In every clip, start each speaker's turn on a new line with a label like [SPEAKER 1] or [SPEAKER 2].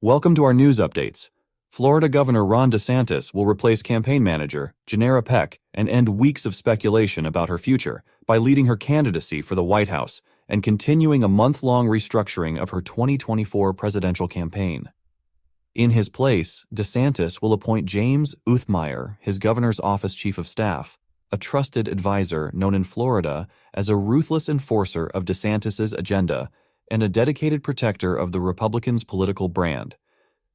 [SPEAKER 1] Welcome to our news updates. Florida Governor Ron DeSantis will replace campaign manager Janera Peck and end weeks of speculation about her future by leading her candidacy for the White House and continuing a month-long restructuring of her 2024 presidential campaign. In his place, DeSantis will appoint James Uthmeier, his governor's office chief of staff, a trusted advisor known in Florida as a ruthless enforcer of DeSantis's agenda and a dedicated protector of the Republicans' political brand.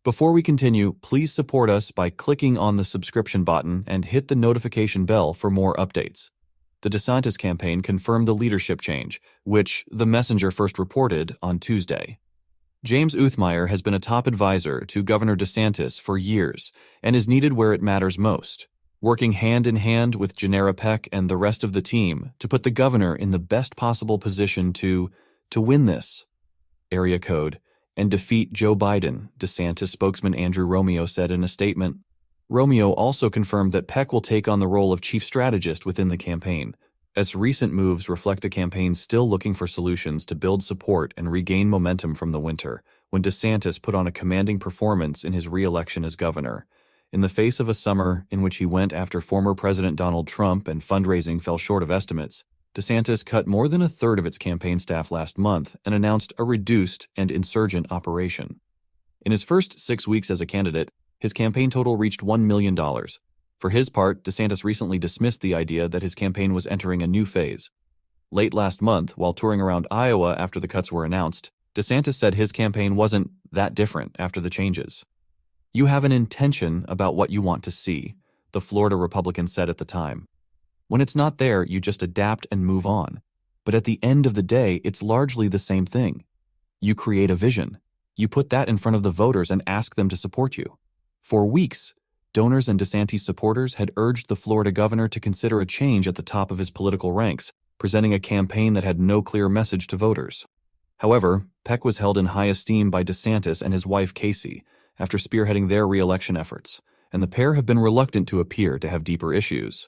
[SPEAKER 1] Before we continue, please support us by clicking on the subscription button and hit the notification bell for more updates. The DeSantis campaign confirmed the leadership change, which The Messenger first reported on Tuesday. James Uthmeier has been a top advisor to Governor DeSantis for years and is needed where it matters most, working hand in hand with Janera Peck and the rest of the team to put the governor in the best possible position to win this area code and defeat Joe Biden, DeSantis spokesman Andrew Romeo said in a statement. Romeo also confirmed that Peck will take on the role of chief strategist within the campaign, as recent moves reflect a campaign still looking for solutions to build support and regain momentum from the winter, when DeSantis put on a commanding performance in his re-election as governor. In the face of a summer in which he went after former President Donald Trump and fundraising fell short of estimates, DeSantis cut more than a third of its campaign staff last month and announced a reduced and insurgent operation. In his first 6 weeks as a candidate, his campaign total reached $1 million. For his part, DeSantis recently dismissed the idea that his campaign was entering a new phase. Late last month, while touring around Iowa after the cuts were announced, DeSantis said his campaign wasn't that different after the changes. "You have an intention about what you want to see," the Florida Republican said at the time. "When it's not there, you just adapt and move on. But at the end of the day, it's largely the same thing. You create a vision. You put that in front of the voters and ask them to support you." For weeks, donors and DeSantis supporters had urged the Florida governor to consider a change at the top of his political ranks, presenting a campaign that had no clear message to voters. However, Peck was held in high esteem by DeSantis and his wife Casey after spearheading their re-election efforts, and the pair have been reluctant to appear to have deeper issues.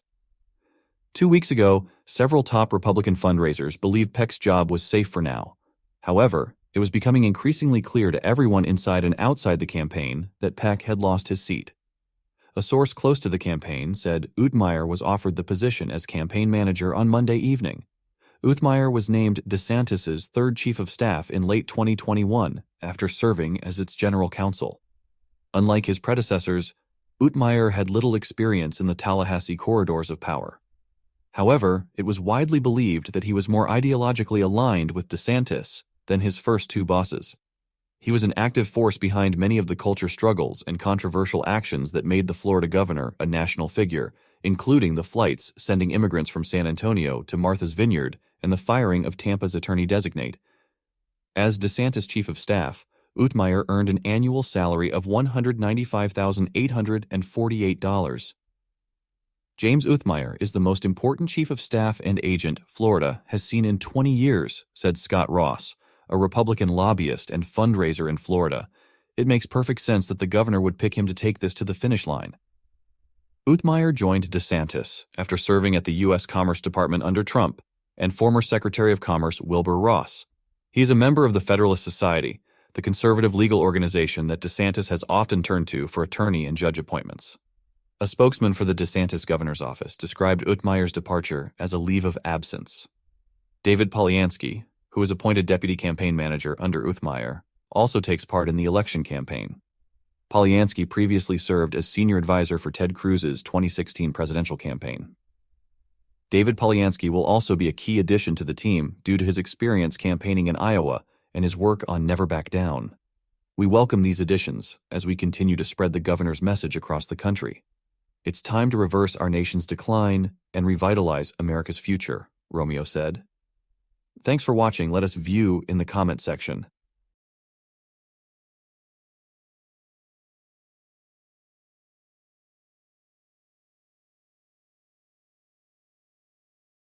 [SPEAKER 1] 2 weeks ago, several top Republican fundraisers believed Peck's job was safe for now. However, it was becoming increasingly clear to everyone inside and outside the campaign that Peck had lost his seat. A source close to the campaign said Uthmeier was offered the position as campaign manager on Monday evening. Uthmeier was named DeSantis's third chief of staff in late 2021 after serving as its general counsel. Unlike his predecessors, Uthmeier had little experience in the Tallahassee corridors of power. However, it was widely believed that he was more ideologically aligned with DeSantis than his first two bosses. He was an active force behind many of the culture struggles and controversial actions that made the Florida governor a national figure, including the flights sending immigrants from San Antonio to Martha's Vineyard and the firing of Tampa's attorney-designate. As DeSantis chief of staff, Uthmeier earned an annual salary of $195,848. James Uthmeier is the most important chief of staff and agent Florida has seen in 20 years, said Scott Ross, a Republican lobbyist and fundraiser in Florida. It makes perfect sense that the governor would pick him to take this to the finish line. Uthmeier joined DeSantis after serving at the U.S. Commerce Department under Trump and former Secretary of Commerce Wilbur Ross. He is a member of the Federalist Society, the conservative legal organization that DeSantis has often turned to for attorney and judge appointments. A spokesman for the DeSantis governor's office described Uthmeier's departure as a leave of absence. David Polyansky, who was appointed deputy campaign manager under Uthmeier, also takes part in the election campaign. Polyansky previously served as senior advisor for Ted Cruz's 2016 presidential campaign. David Polyansky will also be a key addition to the team due to his experience campaigning in Iowa and his work on Never Back Down. We welcome these additions as we continue to spread the governor's message across the country. It's time to reverse our nation's decline and revitalize America's future, Romeo said. Thanks for watching. Let us view in the comment section.